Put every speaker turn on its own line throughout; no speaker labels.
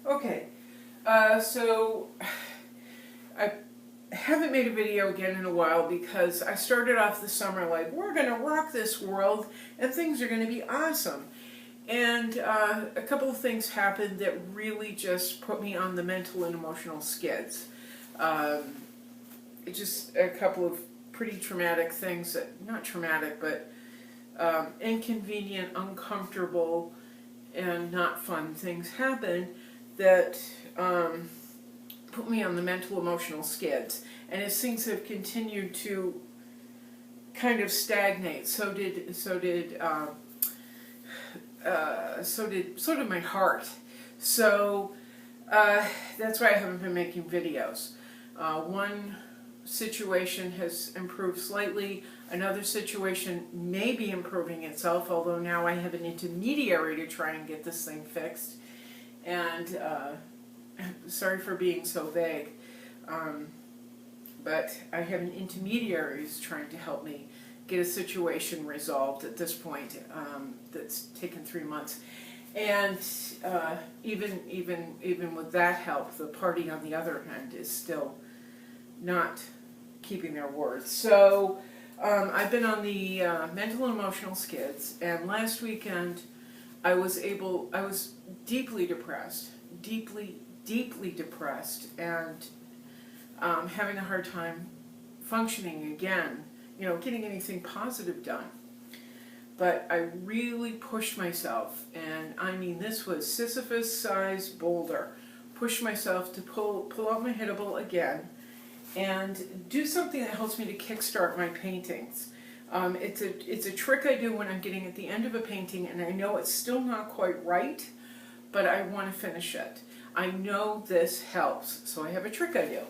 Okay, so I haven't made a video again in a while because I started off the summer like, we're going to rock this world and things are going to be awesome. And a couple of things happened that really just put me on the mental and emotional skids. Just a couple of pretty traumatic things, not traumatic, but inconvenient, uncomfortable, and not fun things happened that put me on the mental emotional skids. And as things have continued to kind of stagnate, so did my heart. So that's why I haven't been making videos. One situation has improved slightly. Another situation may be improving itself, although now I have an intermediary to try and get this thing fixed. And sorry for being so vague, but I have an intermediary who's trying to help me get a situation resolved at this point that's taken 3 months. And even with that help, the party on the other end is still not keeping their word. So I've been on the mental and emotional skids, and last weekend I was deeply depressed, deeply depressed, and having a hard time functioning again, getting anything positive done. But I really pushed myself, and I mean, this was Sisyphus-sized boulder. Pushed myself to pull out my hittable again and do something that helps me to kickstart my paintings. It's a trick I do when I'm getting at the end of a painting and I know it's still not quite right, but I want to finish it. I know this helps, so I have a trick I do.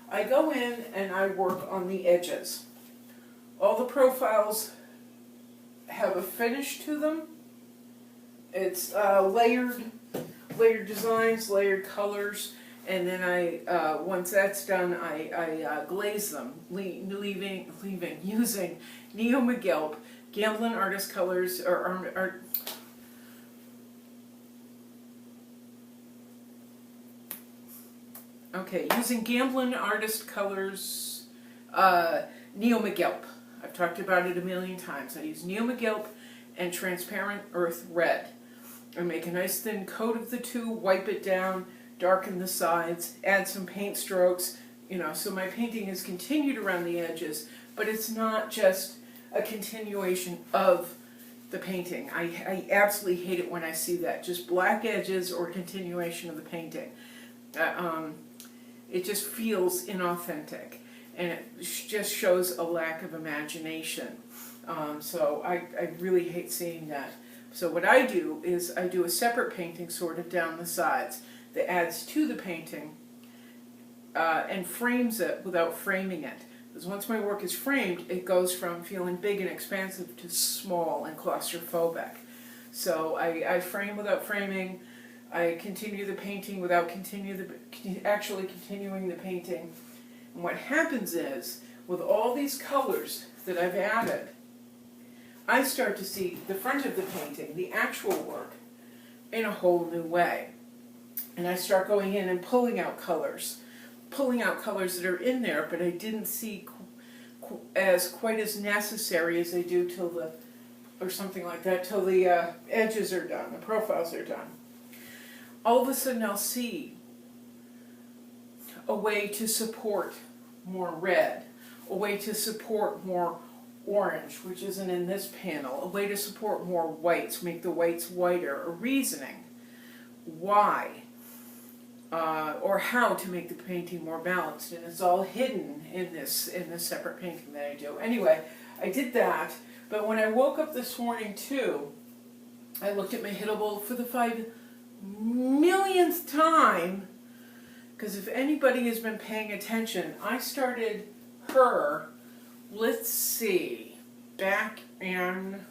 I go in and I work on the edges. All the profiles have a finish to them. It's layered designs, layered colors, and then once that's done, I glaze them, using Neo McGilp, Gamblin Artist Colors, using Gamblin Artist Colors, Neo McGilp. I've talked about it a million times. I use Neo McGilp and Transparent Earth Red. I make a nice thin coat of the two, wipe it down, darken the sides, add some paint strokes, so my painting is continued around the edges, but it's not just a continuation of the painting. I absolutely hate it when I see that, just black edges or continuation of the painting. It just feels inauthentic, and it just shows a lack of imagination. So I really hate seeing that. So what I do is I do a separate painting sort of down the sides that adds to the painting and frames it without framing it. Because once my work is framed, it goes from feeling big and expansive to small and claustrophobic. So I frame without framing. I continue the painting without actually continuing the painting. And what happens is, with all these colors that I've added, I start to see the front of the painting, the actual work, in a whole new way. And I start going in and pulling out colors that are in there, but I didn't see quite as necessary as they do till the edges are done, the profiles are done. All of a sudden I'll see a way to support more red, a way to support more orange, which isn't in this panel, a way to support more whites, make the whites whiter, a reasoning why or how to make the painting more balanced, and it's all hidden in this separate painting that I do. Anyway, I did that, but when I woke up this morning too, I looked at my hittable for the 5 millionth time, because if anybody has been paying attention, I started her, let's see, back in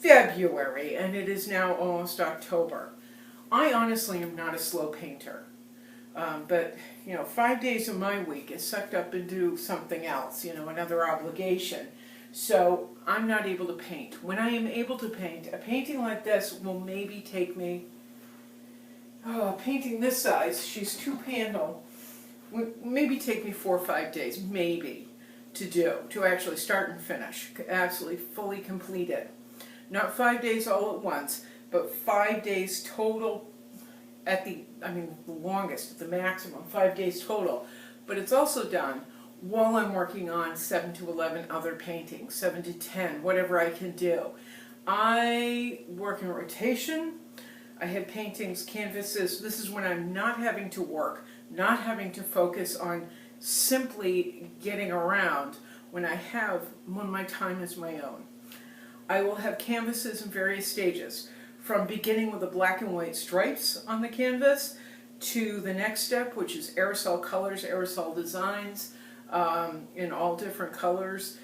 February, and it is now almost October. I honestly am not a slow painter, but 5 days of my week is sucked up into something else, another obligation. So I'm not able to paint. When I am able to paint, a painting like this will maybe take me painting this size, she's 2-panel, would maybe take me 4 or 5 days, maybe, to actually start and finish, absolutely fully complete it. Not 5 days all at once, but 5 days total at the longest, the maximum, 5 days total. But it's also done while I'm working on 7 to 11 other paintings, 7 to 10, whatever I can do. I work in rotation. I have paintings, canvases. This is when I'm not having to work, not having to focus on simply getting around, when my time is my own. I will have canvases in various stages, from beginning with the black and white stripes on the canvas to the next step, which is aerosol colors, aerosol designs in all different colors,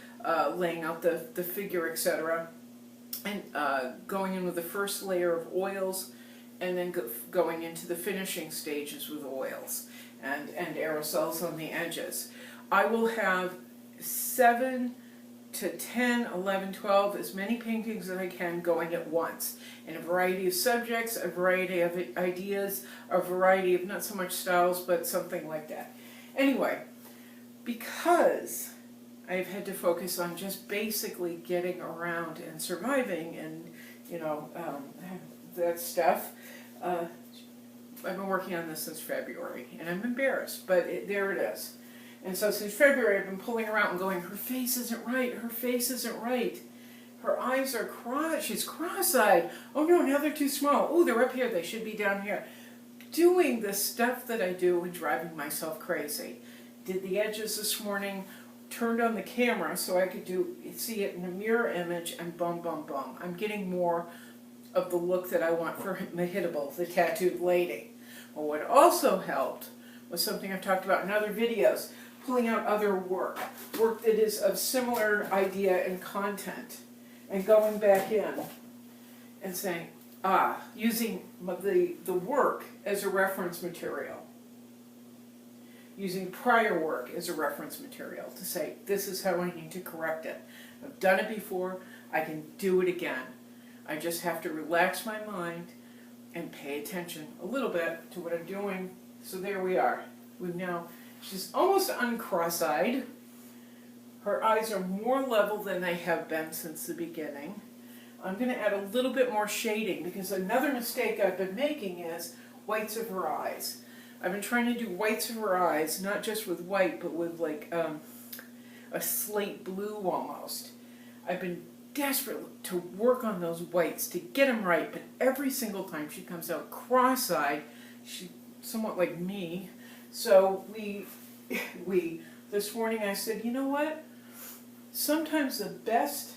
laying out the figure, etc. And going in with the first layer of oils, and then going into the finishing stages with oils and aerosols on the edges. I will have 7 to 10, 11, 12, as many paintings as I can going at once, in a variety of subjects, a variety of ideas, a variety of not so much styles, but something like that. Anyway, because I've had to focus on just basically getting around and surviving and, that stuff, I've been working on this since February, and I'm embarrassed, but there it is. And so since February, I've been pulling her out and going, her face isn't right, her face isn't right. Her eyes are she's cross-eyed. Oh no, now they're too small. Oh, they're up here, they should be down here. Doing the stuff that I do and driving myself crazy. Did the edges this morning, turned on the camera so I could see it in a mirror image, and boom, boom, boom. I'm getting more of the look that I want for Mehitable, the tattooed lady. Well, what also helped was something I've talked about in other videos, pulling out other work that is of similar idea and content, and going back in and saying, using the work as a reference material, using prior work as a reference material to say, this is how I need to correct it. I've done it before, I can do it again. I just have to relax my mind and pay attention a little bit to what I'm doing. So there we are. She's almost uncross-eyed. Her eyes are more level than they have been since the beginning. I'm going to add a little bit more shading, because another mistake I've been making is whites of her eyes. I've been trying to do whites of her eyes, not just with white, but with like a slate blue almost. I've been desperate to work on those whites to get them right, but every single time she comes out cross-eyed, she's somewhat like me. So this morning I said, you know what? Sometimes the best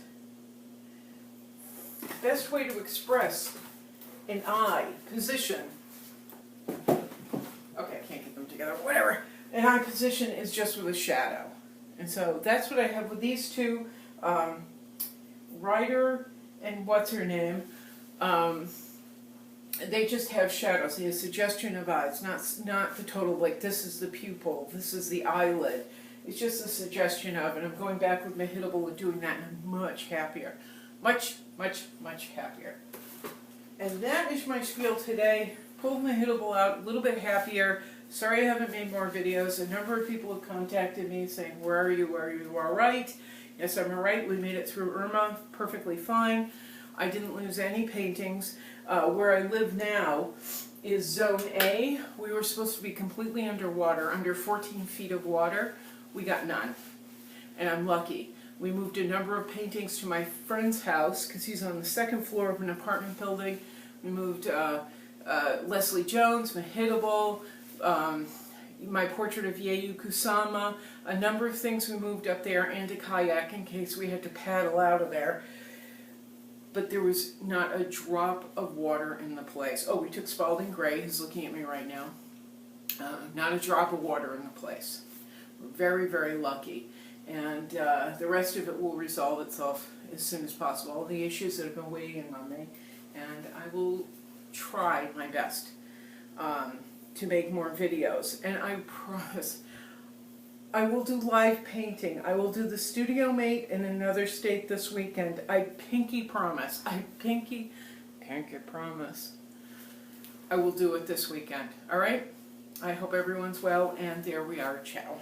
way to express an eye position, okay, I can't get them together, whatever, an eye position is just with a shadow. And so that's what I have with these two, Ryder and what's her name, they just have shadows. They have suggestion of eyes, not the total, like this is the pupil, this is the eyelid. It's just a suggestion of, and I'm going back with Mehitable and doing that, and I'm much happier. Much, much, much happier. And that is my spiel today. Pulled Mehitable out, a little bit happier. Sorry I haven't made more videos. A number of people have contacted me saying, where are you, where are you, all right? Yes, I'm all right. We made it through Irma perfectly fine. I didn't lose any paintings. Where I live now is Zone A. We were supposed to be completely underwater, under 14 feet of water. We got none, and I'm lucky. We moved a number of paintings to my friend's house, because he's on the second floor of an apartment building. We moved Leslie Jones, Mehitable, my portrait of Yeyu Kusama, a number of things we moved up there, and a kayak in case we had to paddle out of there. But there was not a drop of water in the place. Oh, we took Spalding Gray, who's looking at me right now. Not a drop of water in the place. We're very, very lucky. And the rest of it will resolve itself as soon as possible. All the issues that have been weighing on me. And I will try my best to make more videos. And I promise, I will do live painting. I will do the Studio Mate in another state this weekend. I pinky promise. I pinky promise. I will do it this weekend. All right? I hope everyone's well, and there we are. Ciao.